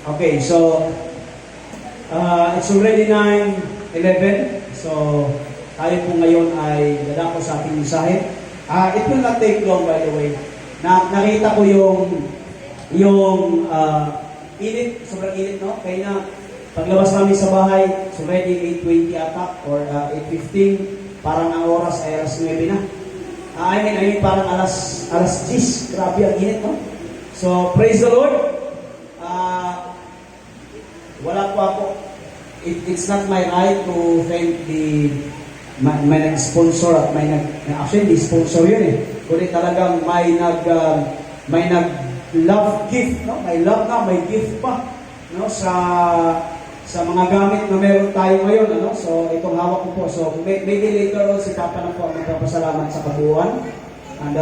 Okay, so it's already 9:11. So tayo po ngayon ay dadako sa ating mensahe. It will not take long, by the way. Nakita ko yung init, sobrang init, no? Kaya na paglabas namin sa bahay, it's already 8:20 ata or 8:15. Parang ang oras ay alas 9 na. I mean parang alas 10. Grabe ang init, no? So praise the Lord. Wala po ako. It's not my right to thank may nag-sponsor at actually di sponsor yun eh. Kundi talagang may nag-love gift, no? May love na, may gift pa, no? Sa mga gamit na meron tayo ngayon, ano? So itong hawak ko po. So maybe later on si Papa na po ang magpapasalamat sa kabuuan. And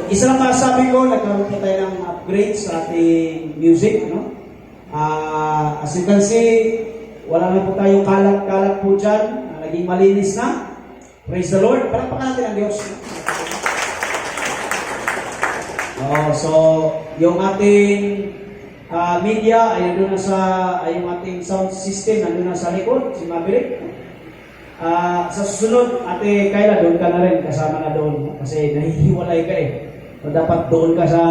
isa lang masasabi ko, nagkaroon po tayo ng upgrade sa ating music, no? As you can see, wala na po tayong kalat-kalat po dyan. Naging malinis na. Praise the Lord. Palakpakan natin ang Diyos. So, yung ating media ay nandun na yung ating sound system nandun na sa likod, si Maverick. Sa susunod, Ate Kayla, doon ka na rin, kasama na doon. Kasi nahihiwalay ka eh. So, dapat doon ka sa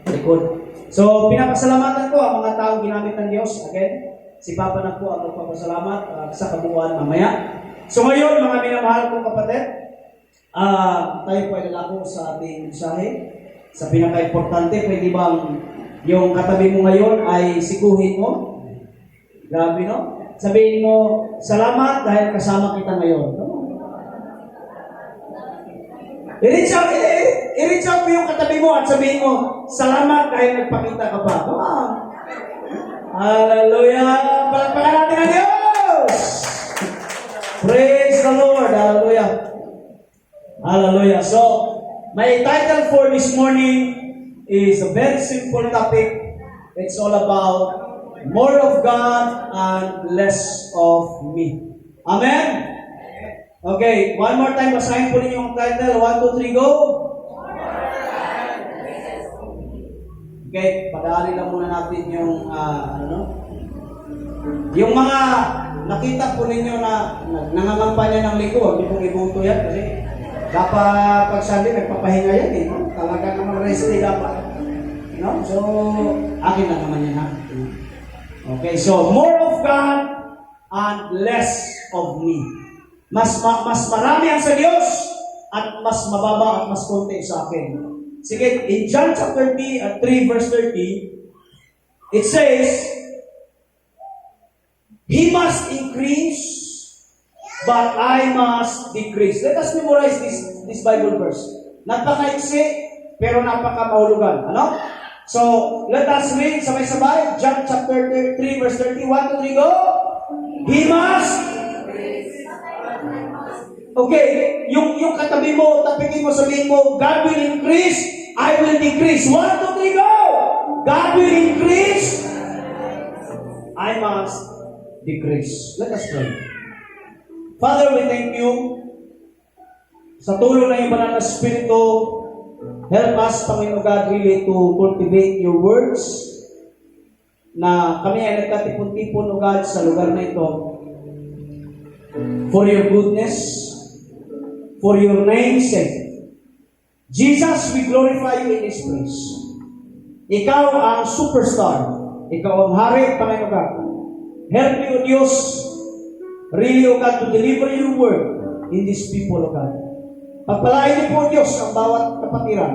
likod. So, pinapasalamatan ko ang mga taong ginamit ng Diyos. Again, si Papa na po ang magpapasalamat sa kabuuan mamaya. So, ngayon, mga minamahal kong kapatid, tayo po ay lalako sa ating mensahe. Sa pinaka-importante, pwede bang yung katabi mo ngayon ay sikuhin mo? Grabe, no? Sabihin mo, salamat dahil kasama kita ngayon. I-reach out mo yung katabi mo at sabihin mo, salamat dahil nagpakita ka pa. Come on. Hallelujah! Palakpakan natin ang Diyos! Praise the Lord! Hallelujah! Hallelujah! So, my title for this morning is a very simple topic. It's all about more of God and less of me. Amen? Okay, one more time, basahin po ninyo yung title. 1, 2, 3, go! Okay, padali lang muna natin yung, yung mga nakita po ninyo na nangangampanya ng liko. Hindi pong ibuto yan kasi dapat pag Sunday nagpapahinga yan eh. No? Talaga naman rest day dapat. No? So, akin lang naman yan ha. Okay, so more of God and less of me. Mas marami ang sa Diyos at mas mababa at mas konti sa akin. Sige, in John chapter 3 verse 30, it says, He must increase, but I must decrease. Let us memorize this Bible verse. Napaka-iksi, pero napaka-mahulugan. Ano? So, let us read sabay-sabay. John chapter 3 verse 30. 1, 2, 3, go! He must. Okay, yung katabi mo, tapikin mo, sabihin mo, God will increase, I will decrease. 1, 2, 3, go! God will increase, I must decrease. Let us pray. Father, we thank you sa tulong ng Banal na Espiritu. Help us, Panginoon God, really to cultivate your words na kami ay nagkatipon-tipon, O God, sa lugar na ito for your goodness, for your name's sake. Jesus, we glorify you in this place. Ikaw ang superstar. Ikaw ang hari, Panginoon God. Help me, O Diyos, really, O God, to deliver your word in these people, O God. Pagpalain niyo po, O Diyos, ang bawat kapatiran.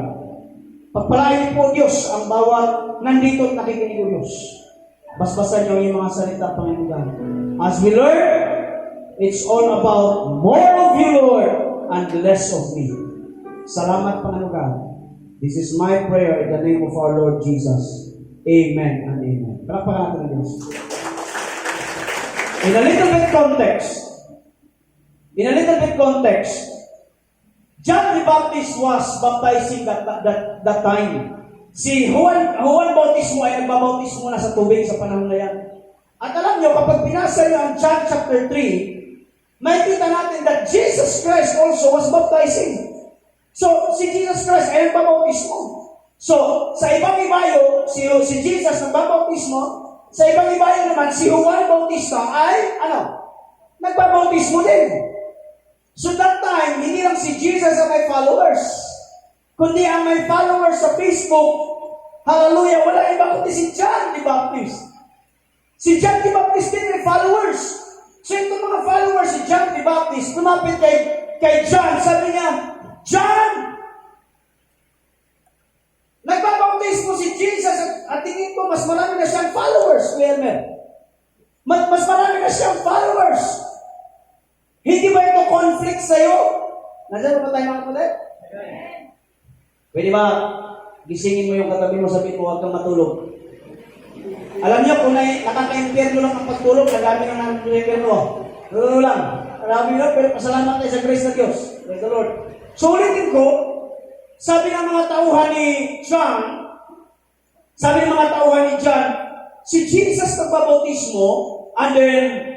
Pagpalain niyo po, O Diyos, ang bawat nandito at nakikinig, O Diyos. Basbasan niyo yung mga salita, Panginoon God. As we learn, it's all about more of you, Lord, and less of me. Salamat, Panginoon God. This is my prayer in the name of our Lord Jesus. Amen and amen. Palakpakan natin ang Diyos. In a little bit context, John the Baptist was baptizing that time. Si Juan Bautismo ay nagbabautismo na sa tubig sa panahon na yan. At alam nyo, kapag binasa nyo ang John chapter 3, makikita natin that Jesus Christ also was baptizing. So, si Jesus Christ ay nagbabautismo. So, sa ibang ibayo, si Jesus nagbabautismo, sa ibang ibayo naman, si Juan Bautista ay, nagbabautismo din. So that time, hindi lang si Jesus ang may followers, kundi ang may followers sa Facebook, hallelujah, wala iba kundi si John the Baptist. Si John the Baptist din may followers. So itong mga followers si John the Baptist, lumapit kay John, sabi niya, John, nagbabautismo si Jesus at tingin ko mas marami na siyang followers, Kuya. Mas marami na siyang followers. Hindi ba ito conflict sa'yo? Nandiyan ba tayo mga kapatid? Pwede ba gisingin mo yung katabi mo, sabihin mo, huwag kang matulog. Alam niyo, kung nakaka-impierno lang ang pagtulog, nagami na ng impierno. Tulog lang. Marami na, pero pasalamat tayo sa grace na Diyos. Praise the Lord. So ulitin ko, sabi ng mga tauhan ni John, si Jesus nagbabautismo, and then,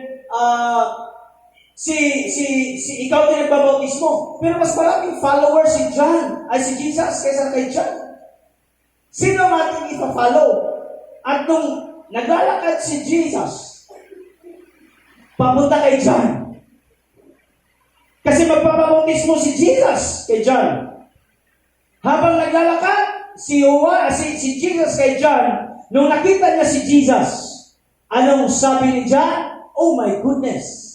ikaw din nagbabautismo. Pero mas maraming followers si Jesus kaysa kay John. Sino ang ating ipa-follow? At nung naglalakad si Jesus, papunta kay John. Kasi magpapabautismo si Jesus kay John. Habang naglalakad si Jesus kay John, nung nakita niya si Jesus, anong sabi ni John? Oh my goodness!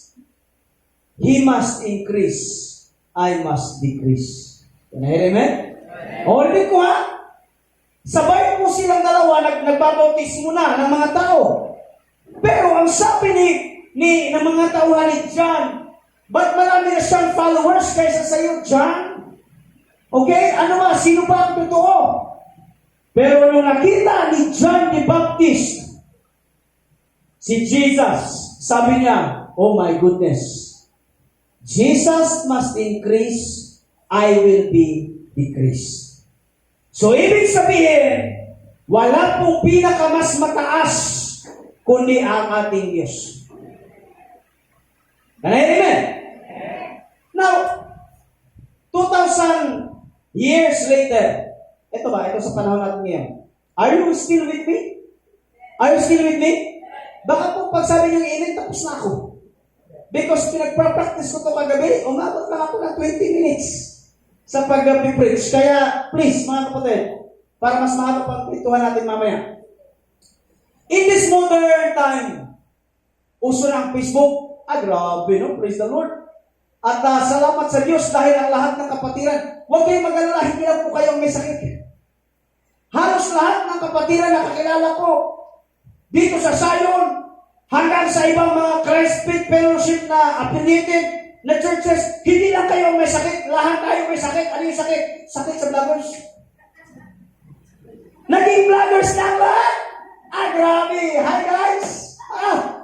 He must increase, I must decrease. Can I hear amen? Ulit ko ha? Sabay po silang dalawa, nagbabautismo na ng mga tao. Pero ang sabi ng mga tauhan ni John, ba't marami na siyang followers kaysa sa iyo, John? Okay? Ano ba? Sino ba ang totoo? Pero nung nakita ni John the Baptist, si Jesus, sabi niya, oh my goodness, Jesus must increase, I will be decreased. So, ibig sabihin, wala pong pinakamas mataas kundi ang ating Diyos. Amen? Now, 2,000 years later, ito sa panahon natin ngayon. Are you still with me? Are you still with me? Baka po pag sabi niyang amen, tapos na ako. Because pinagpa-practice ko ito kagabi, umabot lang ako ng 20 minutes sa pag-preach. Kaya, please, mga kapatid, para mas makapagpituhan natin mamaya. In this modern time, uso na ang Facebook. Grabe, no? Praise the Lord. At salamat sa Diyos dahil ang lahat ng kapatiran, huwag kayong mag-alala, hindi lang po kayong may sakit. Halos lahat ng kapatiran na kakilala ko, dito sa Zion, hanggang sa ibang mga Christ Faith Fellowship na affiliated na churches, hindi lang kayo may sakit. Lahat tayo may sakit. Ano yung sakit? Sakit sa vloggers. Naging vloggers na ang lahat. Grabe. Hi guys.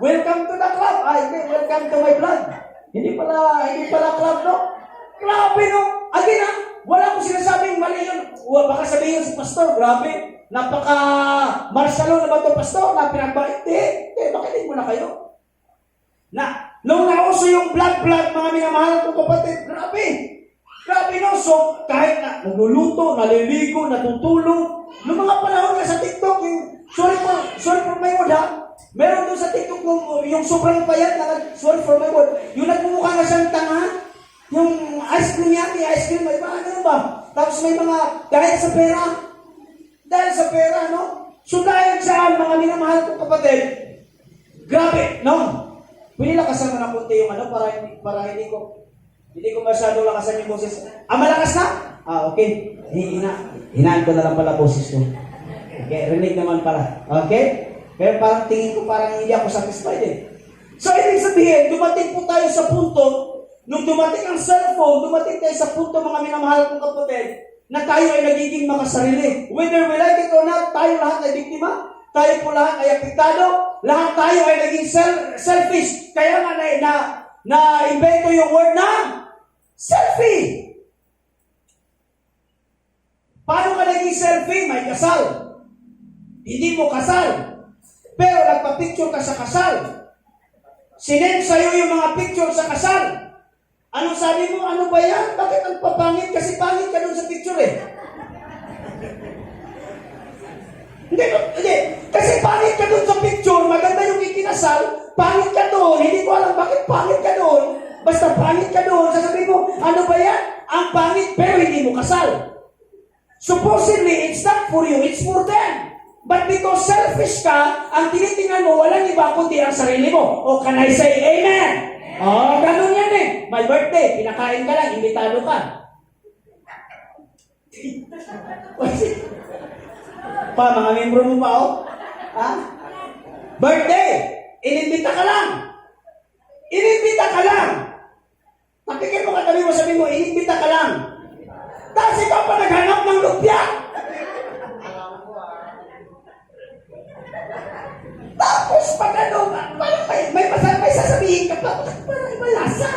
Welcome to the club. Welcome to my vlog. Hindi pala club, no? Grabe, no? Again, wala ko sinasabing mali yun. Baka sabihin si pastor, grabe. Napaka-martialo na ba ito, pastor? Na pinagbait? Hindi, makinig mo na kayo. Nung nauso yung vlog, mga minamahal kong kapatid, grabe, no? So, kahit na nagluluto, naliligo, natutulog, noong mga panahon nga sa TikTok, yung, sorry for my word ha, meron doon sa TikTok yung sobrang payat na, sorry for my word, yung nagmumukha na siyang tanga, yung ice cream yati, may mga ganun ba? Tapos may mga, dahil sa pera, no? So, dahil saan, mga minamahal kong kapatid, grabe, no? Pwede lang kasama na kunti yung para hindi ko masyado lakasan yung boses. Malakas na? Okay. Hinaan ko na lang pala boses ko. Okay, rinig naman pala. Okay? Pero parang tingin ko parang hindi ako satisfied eh. So, ibig sabihin, dumating po tayo sa punto, nung dumating ang cellphone, dumating tayo sa punto, mga minamahal kong kapatid, na tayo ay nagiging makasarili. Whether we like it or not, tayo lahat ay biktima. Tayo po lahat ay apektado. Lahat tayo ay naging selfish. Kaya nga na-invento yung word na selfie. Paano ka naging selfie? May kasal. Hindi mo kasal. Pero nagpa-picture ka sa kasal. Sinend sa'yo yung mga picture sa kasal. Anong sabi mo? Ano ba yan? Bakit ang papangit? Kasi pangit ka dun sa picture eh. Hindi. Kasi pangit ka doon sa picture, maganda yung ikinasal, pangit ka doon, hindi ko alam bakit pangit ka doon. Basta pangit ka doon, sasabihin mo, ano ba yan? Ang pangit pero hindi mo kasal. Supposedly, it's not for you, it's for them. But because selfish ka, ang tinitingnan mo, walang iba kundi ang sarili mo. O can I say amen? Oh, ganun yan eh. My birthday, pinakain ka lang, imbitado ka. Pa, mga membro mo pa, oh? Ha? Birthday, inimbita ka lang. Inimbita ka lang. Pakinggan mo katabi mo, sabi mo, inimbita ka lang. Tapos ikaw pa naghanap ng lupya. Tapos pag ano, parang may sasabihin ka pa, parang iba lasa.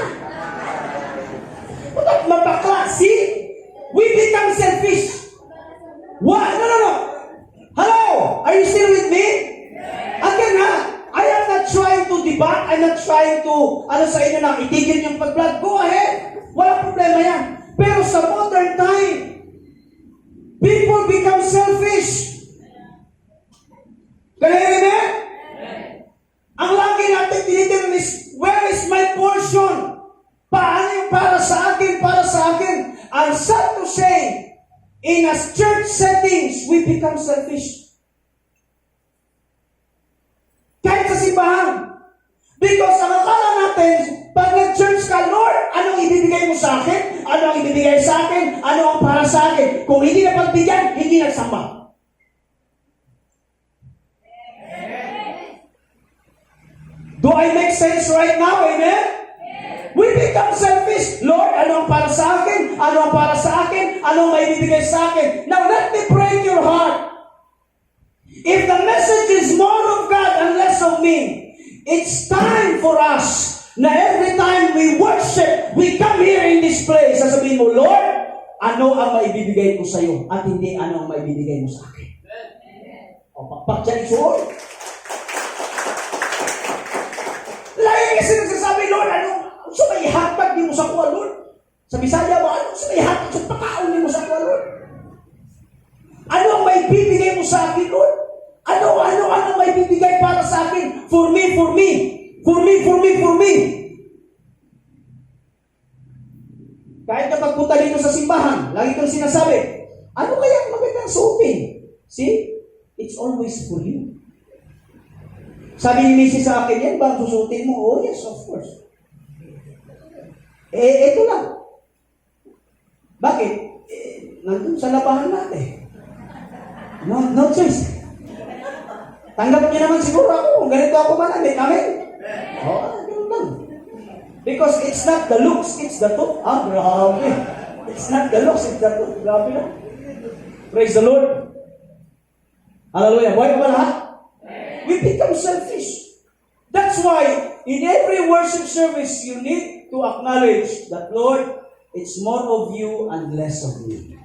Bakit mabakla? See? We become selfish. What? No. Hello? Are you still with me? Again ha, I am not trying to debunk, I'm not trying to, sa inyo na, itigil yung pag-vlog. Go ahead. Walang problema yan. Pero sa modern time, people become selfish. Kaya amen? Ang lagi natin tinitin is, where is my portion? Paano yung para sa akin? And sad to say, in a church settings, we become selfish. Kahit sa simbahan. Because ang akala natin, pag nag-church ka, Lord, anong ibibigay mo sa akin? Ano ang ibibigay sa akin? Ano ang para sa akin? Kung hindi na pagbigyan, hindi nagsamba. Do I make sense right now? Amen? We become selfish. Lord, ano ang para sa akin? Ano ang para sa akin? Ano ang maibibigay sa akin? Now, let me pray in your heart. If the message is more of God and less of me, it's time for us na every time we worship, we come here in this place, sasabihin mo, Lord, ano ang maibibigay ko sa iyo at hindi ano ang maibibigay mo sa akin. O, pakpak dyan isuon. Lagi kasi nagsasabi, Lord, ano? So may hatag di mo sa kuwa, Lord. Sa Bisaya ba, ano? So may hatag sa pakaon di mo sa kuwa, Lord. Ano ang may bibigay mo sa akin, Lord? Ano may bibigay para sa akin? For me. Kahit kapag punta dito sa simbahan, lagi kang sinasabi, ano kaya ang magandang suotin? See? It's always for you. Sabi ni Mrs. sa akin, yan ba ang susutin mo? Oh, yes, of course. Ito lang. Bakit? Nandun sa labahan natin. No choice. Tanggap niyo naman siguro ako kung ganito ako manamit. Amen? Ganun lang. Because it's not the looks, it's the truth. Grabe. It's not the looks, it's the truth. Grabe na. Praise the Lord. Hallelujah. Buhay pa ba lahat? We become selfish. That's why, in every worship service, you need to acknowledge that, Lord, it's more of you and less of me.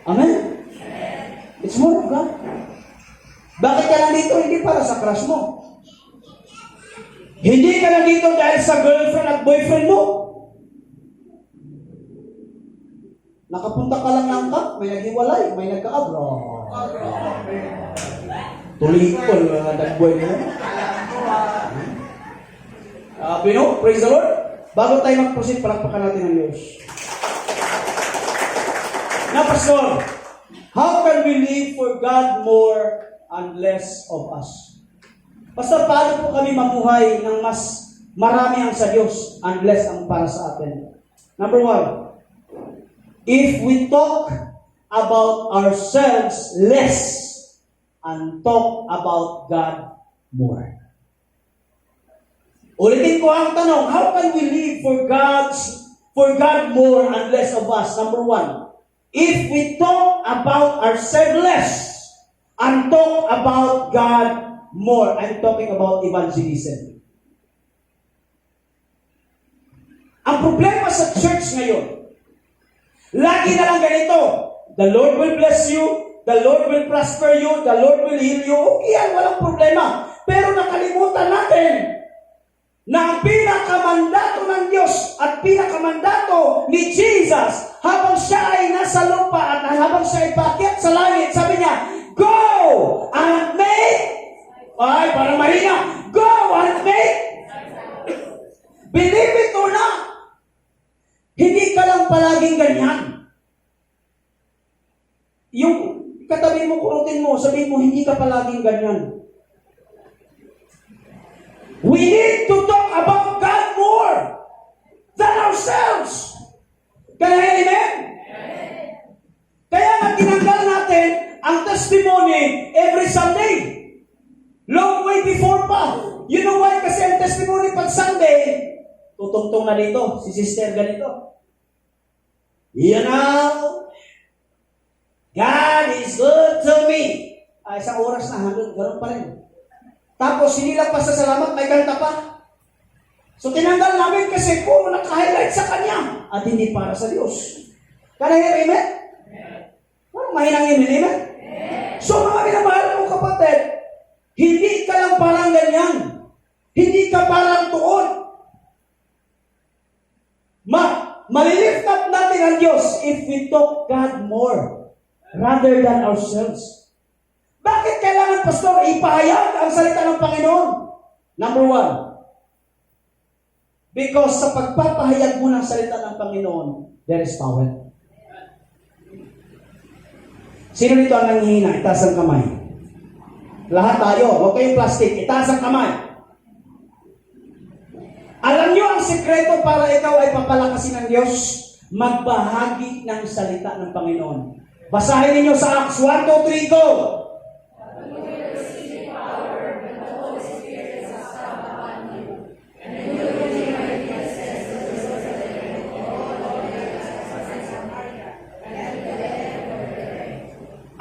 Amen? It's more of God. Bakit ka lang dito? Hindi para sa crush mo. Hindi ka lang dito dahil sa girlfriend at boyfriend mo. Nakapunta ka lang ng camp, may naghiwalay, may nagka-abra. Tulikol, nagboy mo. Praise the Lord. Bago tayo mag-proceed, palakpakan natin ang Diyos. Now, Pastor, how can we live for God more and less of us? Pastor, paano po kami mamuhay ng mas marami ang sa Diyos and less ang para sa atin? Number one, if we talk about ourselves less and talk about God more. Ulitin ko ang tanong, how can we live for God more and less of us? Number one, if we talk about ourselves less and talk about God more. I'm talking about evangelism. Ang problema sa church ngayon, lagi na lang ganito, the Lord will bless you, the Lord will prosper you, the Lord will heal you. Okay yan, walang problema. Pero nakalimutan natin, na ang pinakamandato ng Diyos at pinakamandato ni Jesus habang siya ay nasa lupa at habang siya ay paakyat sa langit, sabi niya, go and make, ay parang Marina, go and make, believe it or not, hindi ka lang palaging ganyan. Yung katabi mo, kurutin mo, sabihin mo, hindi ka palaging ganyan. We need to talk about God more than ourselves. Kaya, amen? Kaya nga tinanggal natin ang testimony every Sunday. Long way before pa. You know why? Kasi ang testimony pag Sunday, tutungtong na dito, si sister ganito. You know, God is good to me. Ay, isang oras na, gano'n pa rin. Tapos, hindi lang pa sa salamat, may kanta pa. So, tinanggal namin kasi puro naka-highlight sa Kanya at hindi para sa Diyos. Kaya, amen? Parang mahinang amen, amen? So, mga minamahal mong kapatid, hindi ka lang parang ganyan. Hindi ka parang tuon. Malilift up natin ang Diyos if we talk God more rather than ourselves. Bakit kailangan, Pastor, ipahayag ang salita ng Panginoon? Number one, because sa pagpapahayag mo ng salita ng Panginoon, there is power. Sino dito ang nanghihina? Itaas ang kamay. Lahat tayo, huwag kayong plastic, itaas ang kamay. Alam niyo ang sikreto para ikaw ay papalakasin ng Diyos? Magbahagi ng salita ng Panginoon. Basahin ninyo sa Acts 1, 2, 3, go!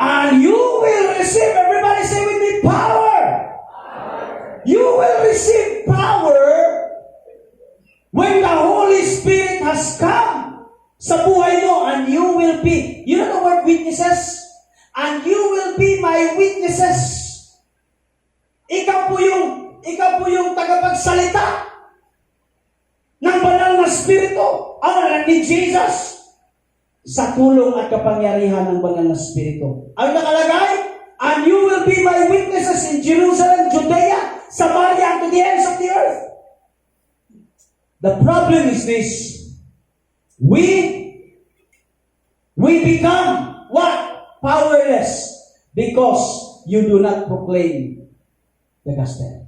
And you will receive, everybody say with me, power. You will receive power when the Holy Spirit has come sa buhay mo, and you will be, you know the word witnesses? And you will be my witnesses. Ikaw po yung tagapagsalita ng banal na Espiritu, ang ni Jesus, sa tulong at kapangyarihan ng banal na Espiritu. Ang nakalagay, and you will be my witnesses in Jerusalem, Judea, Samaria, and to the ends of the earth. The problem is this. We become what? Powerless because you do not proclaim the gospel.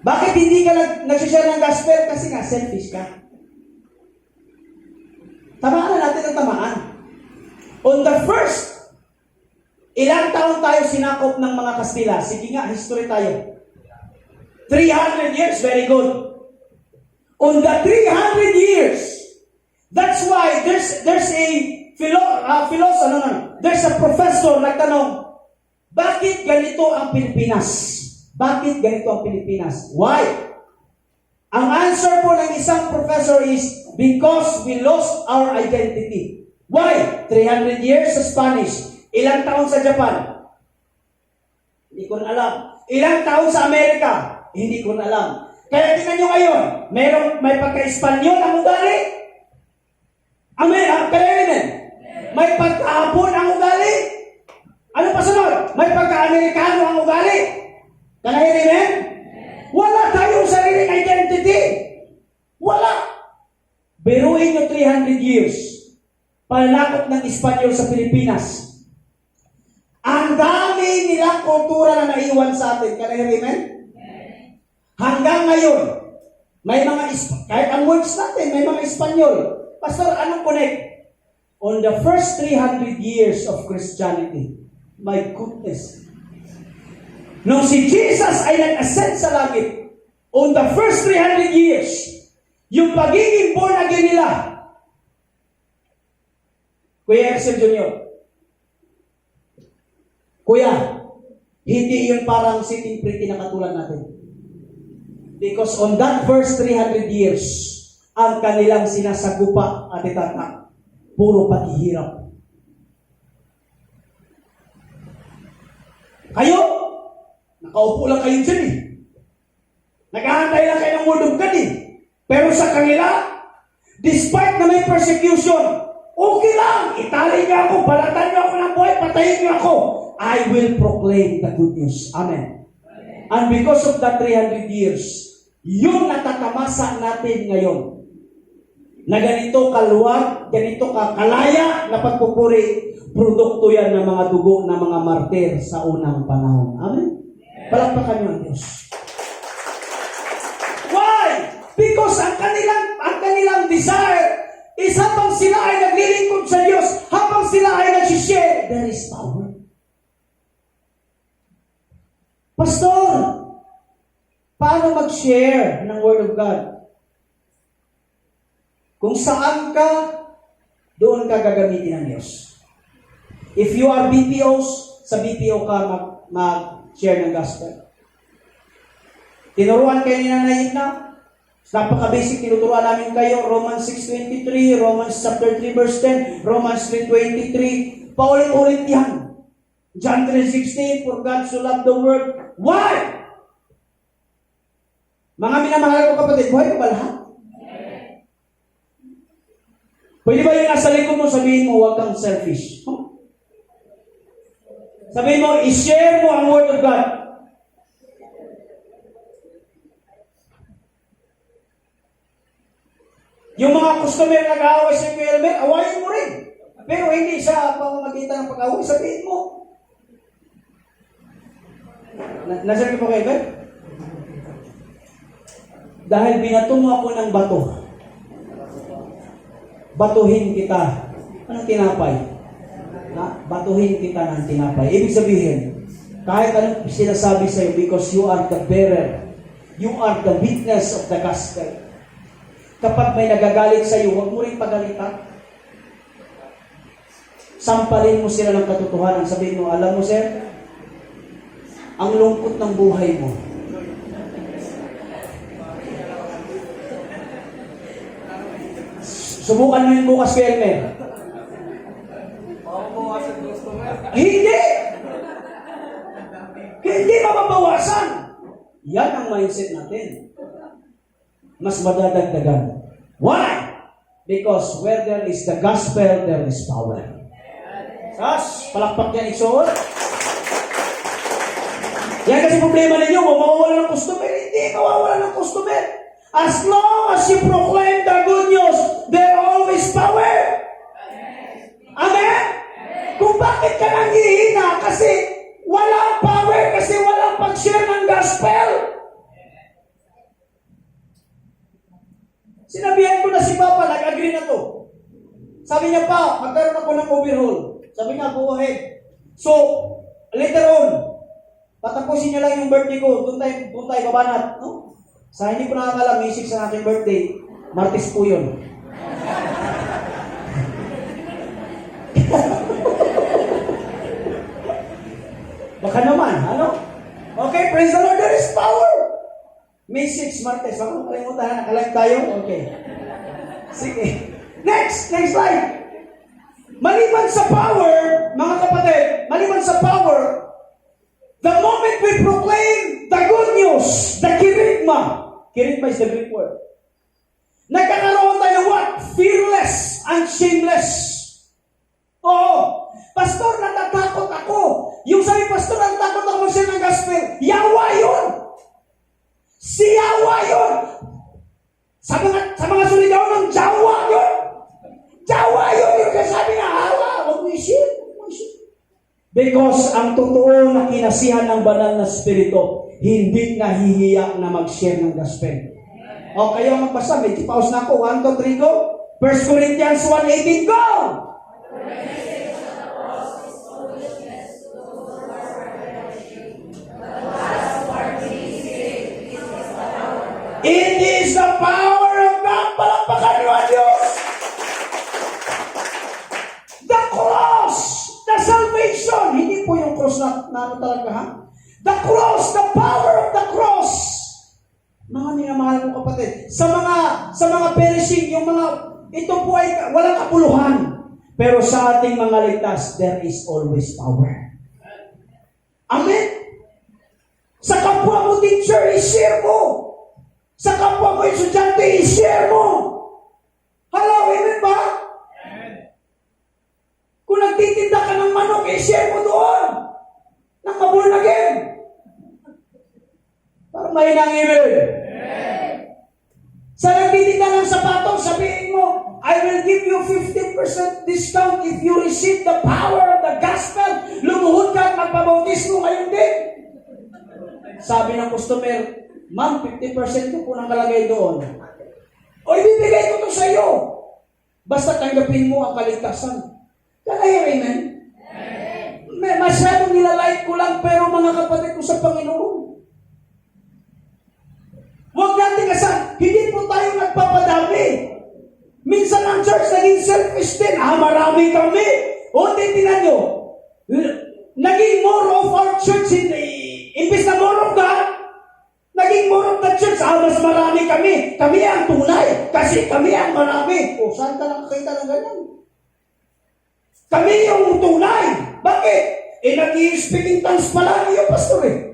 Bakit hindi ka nagsishare ng gospel? Kasi nga, selfish ka. Tamaan na natin ang tamaan. On the first, ilang taon tayo sinakop ng mga Kastila? Sige nga, history tayo. 300 years, very good. On the 300 years, that's why there's a there's a professor nagtanong, bakit ganito ang Pilipinas? Bakit ganito ang Pilipinas? Why? Ang answer po ng isang professor is, because we lost our identity. Why? 300 years sa Spanish. Ilang taon sa Japan? Hindi ko na alam. Ilang taon sa Amerika? Hindi ko na alam. Kaya tingnan nyo ngayon, may pagka-Espanyol ang ugali. May pagka-Hapon ang ugali. Ano pa sunod? May pagka-Amerikano ang ugali. Kanahin, amen? Wala tayong sariling identity. Wala. Biruin nyo 300 years. Pananakop ng Espanyol sa Pilipinas. Ang dami nilang kultura na naiwan sa atin. Kanahin, amen? Hanggang ngayon, may mga, kahit ang words natin, may mga Espanyol. Pastor, anong connect? On the first 300 years of Christianity, my goodness, nung si Jesus ay nag-ascend sa langit, on the first 300 years, yung pagiging born again nila, Kuya Ercel Jr., Kuya, hindi yun parang sitting pretty na katulad natin. Because on that first 300 years, ang kanilang sinasagupa at itatak, puro paghihirap. Kayo, nakaupo lang kayo dyan eh. Nag-aantay lang kayo ng word of God eh. Pero sa kanila, despite na may persecution, okay lang, itali niyo ako, balatan niyo ako ng buhay, patayin niyo ako. I will proclaim the good news. Amen. And because of that 300 years, yung natatamasa natin ngayon, na ganito kaluwag, ganito kalaya na pagpupuri, produkto yan ng mga dugo ng mga martir sa unang panahon. Amen? Palakpakan niyo ang Diyos. Why? Because ang kanilang desire is habang sila ay naglilingkod sa Diyos, habang sila ay nagsishare, there is power. Pastor, paano mag-share ng Word of God? Kung saan ka, doon ka gagamitin ng Diyos. If you are BPOs, sa BPO ka mag-share ng gospel. Tinuruan kayo ni Nanay Ina. Napaka-basic, tinuturuan namin kayo. Romans 6:23, Romans chapter 3 verse 10, Romans 3:23. Paulit-ulit yan. John 3:16, for God so loved the world. Why? Mga minamahal ko kapatid, buhay ko ba lahat? Pwede ba yung nasa likod mo, sabihin mo, huwag kang selfish? Huh? Sabihin mo, i-share mo ang Word of God. Yung mga customer nag-aaway sa Kuya, awayin mo rin. Pero hindi sa pamamagitan ng pag-away, sabihin mo. Nasaan ko po kayo, Ben? Dahil binato mo ako ng bato, batuhin kita. Anong tinapay? Batuhin kita ng tinapay. Ibig sabihin, kahit anong sinasabi sa'yo, because you are the bearer, you are the witness of the gospel. Kapag may nagagalit sa'yo, huwag mo rin pagalitan. Sampalin mo sila ng katotohanan. Sabihin mo, alam mo sir, ang lungkot ng buhay mo. Subukan mo yun bukas, Kelmer. Hindi! Hindi mababawasan. Yan ang mindset natin. Mas madadagdagan. Why? Because where there is the gospel, there is power. Sas, palakpak yan isuot. Yan kasi problema ninyo, mawawala ng customer. Hindi mawawala ng customer. As long as you proclaim the good news, there always power. Amen? Kung bakit ka nanghihina, kasi walang power, kasi walang pag-share ng gospel. Sinabihan ko na si Papa, nag-agree na to. Sabi niya pa, magkaroon ako ng overhaul. Sabi niya, go ahead. So, later on, patapusin niya lang yung birthday ko, doon tayo babanat. No? Sa hindi ko nakakalam, may 6 ang aking birthday, Martes po yun. Baka naman, ano? Okay, praise the Lord, there is power. May 6 Martes. Baka makalimutan, nakalive tayo? Okay. Sige. Next slide. Maliban sa power, mga kapatid, maliban sa power, the moment we proclaim the good news, the kirigma is the Greek word. Nagkakaroon tayo what? Fearless and shameless. Oo. Pastor, natatakot ako. Yung sabi, Pastor, natatakot ako mag-share ng gospel. Yawa yun. Si Yawa yun. Sa mga suligaw ng Jawa yun. Jawa yun. Yung sabi nga, hawa. Huwag mo i-share. Because ang totoo na kinasihan ng banal na spirito, hindi nahihiya na mag-share ng gospel. O kayo magbasa, medyo pause na ako. 1, 2, 3, go. 1 Corinthians 1:18, go! It is the power of God. Palakpakan niyo ang Diyos. The cross, the salvation. Hindi po yung cross na ano talaga, ha? The cross, the power of the cross. Mga minamahal ko kapatid, sa mga perishing, yung mga, ito po ay walang kapuluhan. Pero sa ating mga ligtas, there is always power. Amen? Sa kapwa mo, teacher, i-share mo. Sa kapwa mo estudyante, i-share mo. Hello, amen ba? Kung nagtitinda ka ng manok, i-share mo doon. Nakaborn again. Parang may nang amen. Sa nagtitinda ng sapatos, sabihin mo, I will give you 50% discount if you receive the power of the gospel. Lumuhod ka at magpabautismo ngayon din. Sabi ng customer, ma'am, 50% ko po nakalagay doon. O ibibigay ko to sa iyo. Basta tanggapin mo ang kaligtasan. Can I hear amen? Masyadong nilalait ko lang, pero mga kapatid ko sa Panginoon, huwag natin kasan, hindi po tayo nagpapadami. Minsan ang church naging selfish din. Marami kami. O, titignan nyo. Naging more of our church, imbis na more of God, naging more of the church. Mas marami kami. Kami ang tunay. Kasi kami ang marami. O, saan ka nakakita ng ganyan? Kami yung tunay. Bakit? Nag-i-speaking tongues pala yung pastor eh.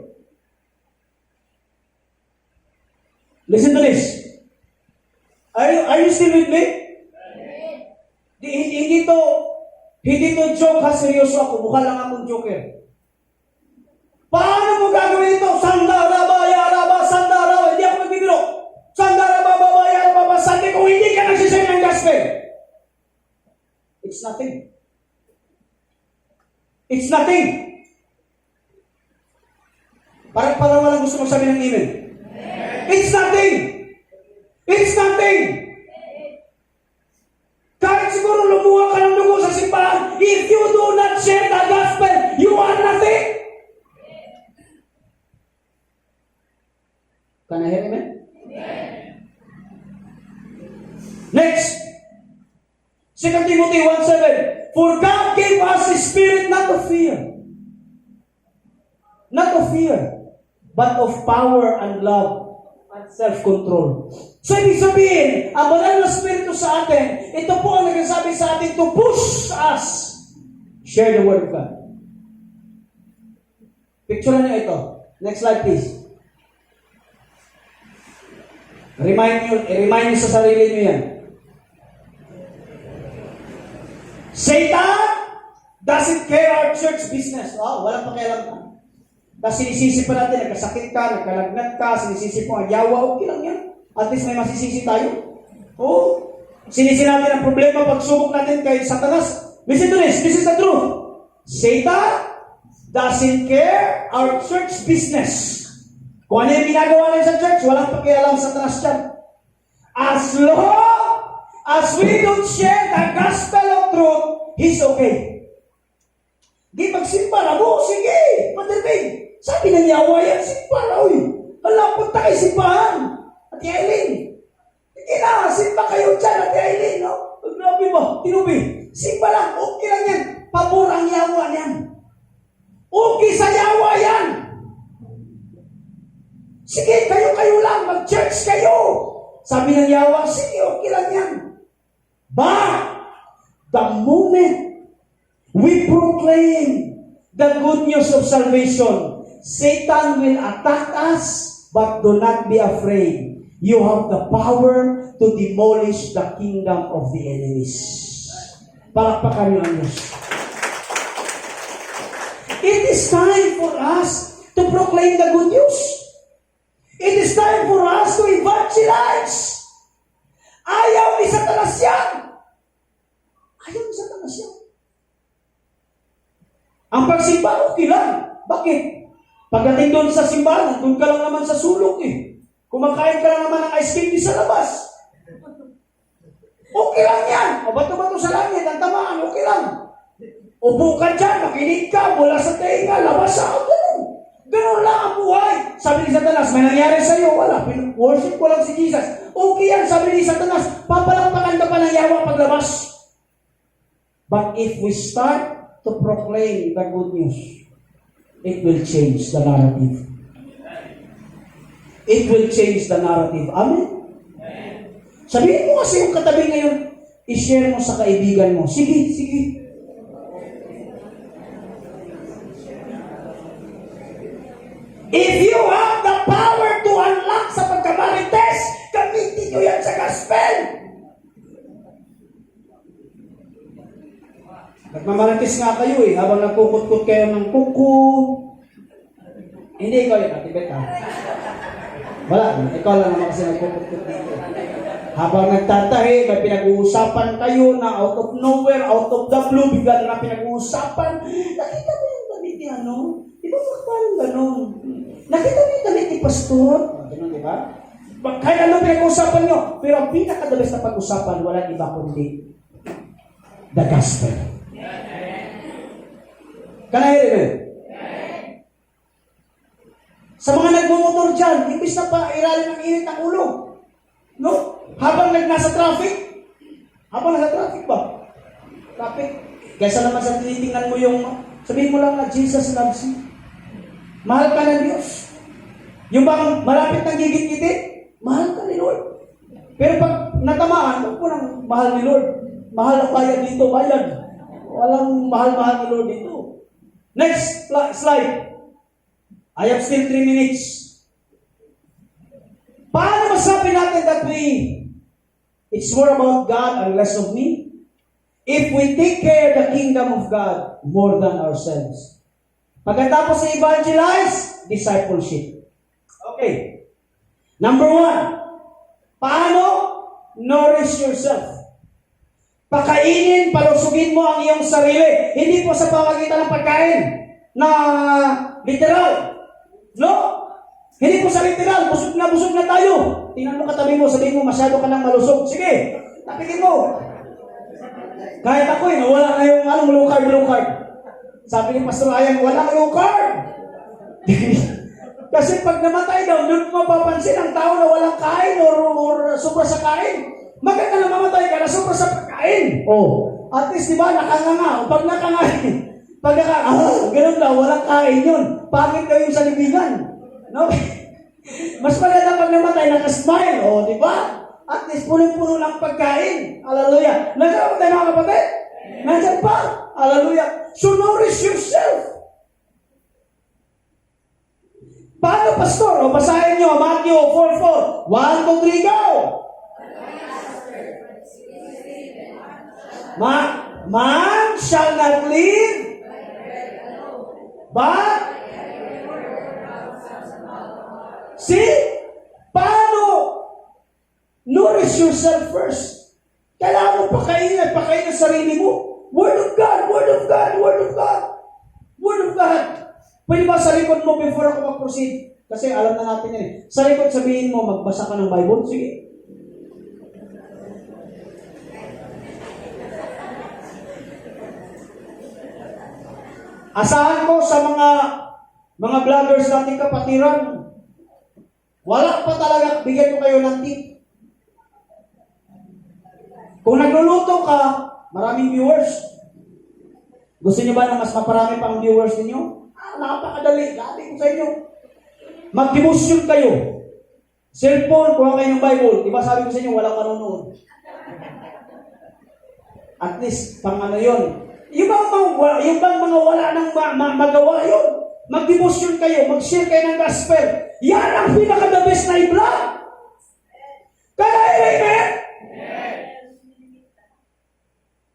Listen to this. Are you still with me? Hindi to joke ha, seryoso ako. Mukha lang akong joker. Paano mo gagawin ito? Sandaraba, yaraba, sandaraba. Hindi ako nagbibiro. Sandaraba, baba, yaraba, sandi. Kung hindi ka nagsisay ng gospel, it's nothing. It's nothing. Parang walang gusto magsabi ng amen. It's nothing. It's nothing. Kahit siguro lumuha ka ng dugo sa simbahan, if you do not share the gospel, you are nothing. Can I hear amen? Next. 2 Timothy 1:7. For God gave us a spirit not of fear. Not of fear, but of power and love and self-control. So, ibig sabihin, ang banal na spirito sa atin, ito po ang nagsasabi sa atin to push us. Share the word of God. Picture niyo ito. Next slide, please. Remind niyo sa sarili niyo yan. Satan doesn't care our church business. Walang pakialam ka. Tapos sinisisi pa natin, nagkasakit ka, nagkalagnat ka, sinisisi po ang yawa, okay lang yan. At least may masisisi tayo. Sinisi natin ang problema, pagsubok natin kay Satanas. Listen to this is the truth. Satan doesn't care our church business. Kung ano yung ginagawa natin sa church, walang pakialam sa Satanas dyan. As long as we don't share the gospel of truth, he's okay. Di magsimba na mo, sige, madirpig. Sabi ng yawa yan, simba na, hala, punta kayo simbahan. Ati Aileen, hindi na, simba kayo dyan, Ati Aileen, no? Grabe ba, tinubi, simba lang, okay lang yan. Pabor ang yawa yan. Okay sa yawa yan. Sige, kayo lang, mag-church kayo. Sabi ng yawa, sige, okay lang yan. But, the moment we proclaim the good news of salvation, Satan will attack us, but do not be afraid. You have the power to demolish the kingdom of the enemies. Palakpakan niyo ang Diyos. It is time for us to proclaim the good news. It is time for us to evangelize. Ayaw ni Satanas yan. Ayaw ni Satanas yan. Ang pagsimba, okay lang. Bakit? Pagdating doon sa simbahan, doon ka lang naman sa sulok eh. Kumakain ka lang naman ng ice cream sa labas. Okay lang yan. O bato-bato sa langit, ang tamaan, okay lang. Upo ka dyan, makinig ka, mula sa tenga, labas sa ganun. Ganun lang ang buhay. Sabi ni Satanas, may nangyari sa iyo, wala. Worship ko lang si Jesus. Okay yan, sabi ni Satanas, papalakpakan ka pa ng yawa paglabas. But if we start to proclaim the good news, it will change the narrative. It will change the narrative. Amen? Sabihin mo kasi yung katabi ngayon, i-share mo sa kaibigan mo. Sige, sige. If you have the power to unlock sa pagkamahal Marites, gamitin nyo yan sa gospel. Nagmamarites nga kayo habang nagkukutkot kayo ng kuko. Hindi ikaw yun, Ate Beth, ha? Wala, ikaw lang naman kasi nagkukutkot dito. Habang nagtatahi, may pinag-uusapan kayo na out of nowhere, out of the blue, bigla na pinag-uusapan. Nakita mo yung damit ni ano? Di ba parang gano'n? Nakita mo yung damit ni Pastor? Gano'n, di ba? Kahit ano pinag-uusapan nyo, pero ang pinaka-the best na pag-usapan, walang iba kundi the gospel. Can I hear it? Sa mga nagmumotor dyan, imbis na pa ilalim ng init ng ulo. No? Habang nasa traffic ba? Traffic. Kaysa naman sa tinitingnan mo yung, sabihin mo lang na Jesus loves you. Mahal ka ng Diyos. Yung bang malapit ng gigit-gigit, mahal ka ni Lord. Pero pag natamaan, huwag mo lang mahal ni Lord. Mahal ang bayad dito, bayad. Walang mahal-mahal ni Lord dito. Next slide. I have still 3 minutes. Paano masabi natin that it's more about God and less of me? If we take care of the kingdom of God more than ourselves. Pagkatapos i-evangelize, discipleship. Okay. Number 1, paano nourish yourself? Pakainin, palusugin mo ang iyong sarili. Hindi po sa pamagitan ng pagkain na literal. No? Hindi po sa literal. Busog na tayo. Tingnan mo katabi mo, sabihin mo, masyado ka nang malusog. Sige, tapikin mo. Kahit ako wala na yung low carb. Sabi ni Pastor Ayan, walang low carb. Kasi pag namatay daw, doon mo mapapansin ang tao na walang kain or sobra sa kain. Maganda na mamatay ka na sobra sa pagkain. At least, di ba, nakanganga. O pag ganun daw, walang kain yun. Pangit daw yung sa libingan. No? Mas maganda pag namatay, nakasmile. Di ba? At least, puno-puno ng pagkain. Hallelujah. Nandiyan tayo mga kapatid? Nandiyan pa. Hallelujah. So, nourish yourself. Paano, Pastor? Basahin nyo, Matthew 4:4. 1, 2, 3, go! Man shall not live but see? Paano? Nourish yourself first. Kailangan mo pakain ang sarili mo. Word of God, Word of God, Word of God. Word of God. Pwede ba sa likod mo before ako mag-proceed? Kasi alam na natin yan. Sa likod sabihin mo, magbasa ka ng Bible. Sige. Asahan ko sa mga vloggers nating kapatiran, wala pa talaga, bigyan ko kayo ng tip. Kung nagluluto ka, maraming viewers. Gusto niyo ba na mas maparami pang viewers ninyo? Napakadali. Sabi ko sa inyo. Mag-devotion kayo. Cellphone, kuha kayo ng Bible. Diba sabi ko sa inyo, walang manonood. At least, pang ano yun. Yung bang mga wala nang magawa yun. Mag-devotion kayo, mag-share kayo ng gospel. Yan ang pinaka-the best na i-vlog. Kaya, amen?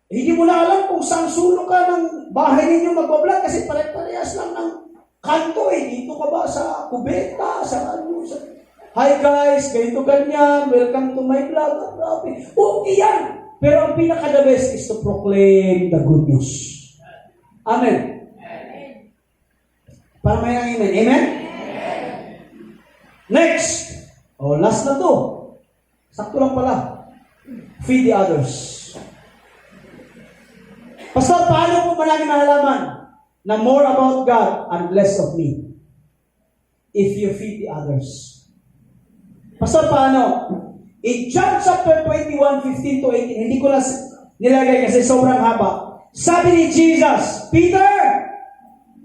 Hindi mo na alam kung saan sulok ka ng bahay ninyo magbablog kasi pare-parehas lang ng kanto Dito ka ba sa kubeta, sa ano, sa... Hi guys, ganito ganyan, welcome to my vlog. Grabe. Okay yan. Pero ang pinaka-the best is to proclaim the good news. Amen. Para may amen. Amen? Next. Last na to. Sakto lang pala. Feed the others. Pastor, paano po namin mahalaman na more about God and less of me? If you feed the others. Pastor, paano? In John chapter 21, 15 to 18, hindi ko na nilagay kasi sobrang haba. Sabi ni Jesus, Peter,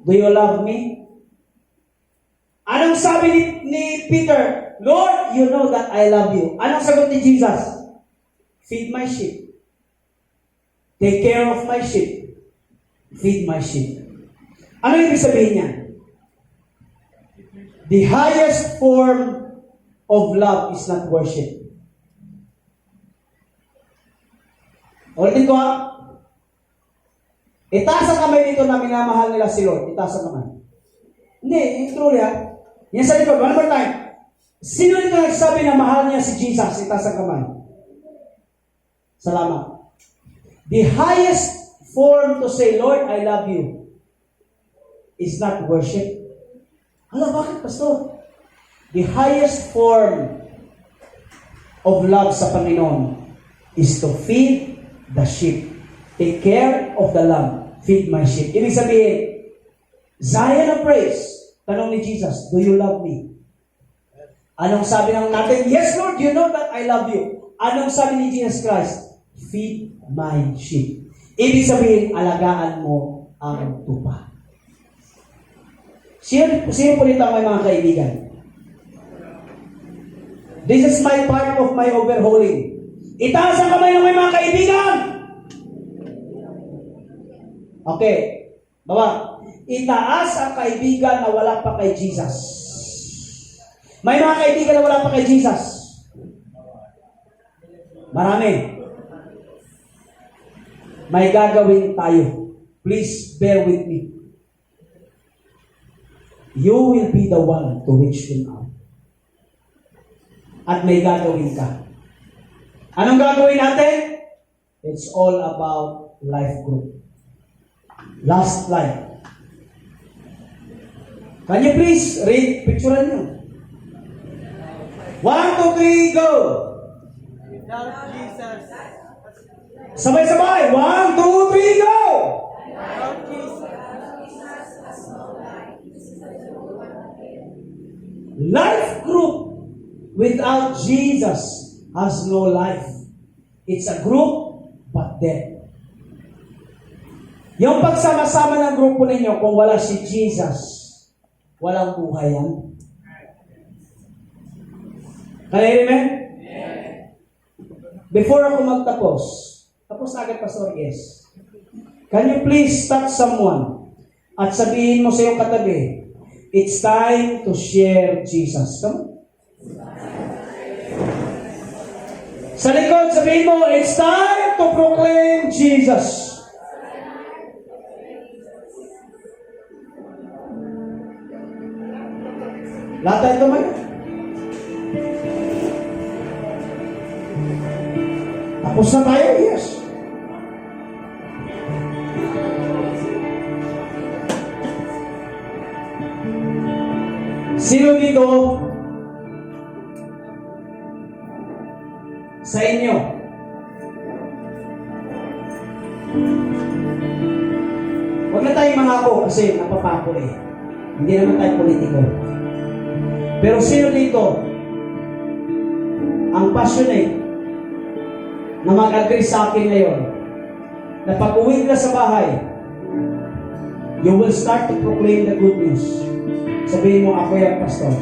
do you love me? Anong sabi ni Peter? Lord, you know that I love you. Anong sagot ni Jesus? Feed my sheep. Take care of my sheep. Feed my sheep. Ano ibig sabihin niya? The highest form of love is not worship. Ulitin ko ha. Itaas ang kamay dito na minamahal nila si Lord. Itaas ang kamay. Hindi, yung truly ha. Yan sa likod, one more time. Sino dito nagsabi na mahal niya si Jesus? Itaas ang kamay. Salamat. The highest form to say, Lord, I love you, is not worship. Alam, bakit, Pastor? The highest form of love sa Panginoon is to feed the sheep. Take care of the lamb. Feed my sheep. Ibig sabihin, Zion of praise. Tanong ni Jesus, do you love me? Anong sabi ng natin? Yes, Lord, you know that I love you. Anong sabi ni Jesus Christ? Feed my sheep. Ibig sabihin, alagaan mo ang tupa. Sino po dito ang may mga kaibigan? This is my part of my overhauling. Itaas ang kamay ng may mga kaibigan! Okay. Baba. Itaas ang kaibigan na wala pa kay Jesus. May mga kaibigan na wala pa kay Jesus. Marami. May gagawin tayo. Please bear with me. You will be the one to reach them out. At may gagawin ka. Anong gagawin natin? It's all about life group. Last slide. Can you please read? Picturean nyo. 1, 2, 3, go! Without Jesus. Sabay-sabay. 1, 2, 3, go! Without Jesus. Life group without Jesus has no life. It's a group, but dead. Yung pagsama-sama ng grupo ninyo, kung wala si Jesus, walang buhay yan. Kaya amen? Before ako magtapos, tapos na agad, Pastor, yes. Can you please touch someone at sabihin mo sa iyong katabi, it's time to share Jesus. Come on. Sa likod, sabihin mo, it's time to proclaim Jesus. Lahat tayo tumayo. Tapos na tayo, yes. Sino dito sa inyo huwag na tayong mangako kasi napapako eh. Hindi naman tayo politiko. Pero sino dito ang passionate na mag-agree sa akin ngayon na pag-uwi ka sa bahay, you will start to proclaim the good news. Sabihin mo, ako yan, Pastor.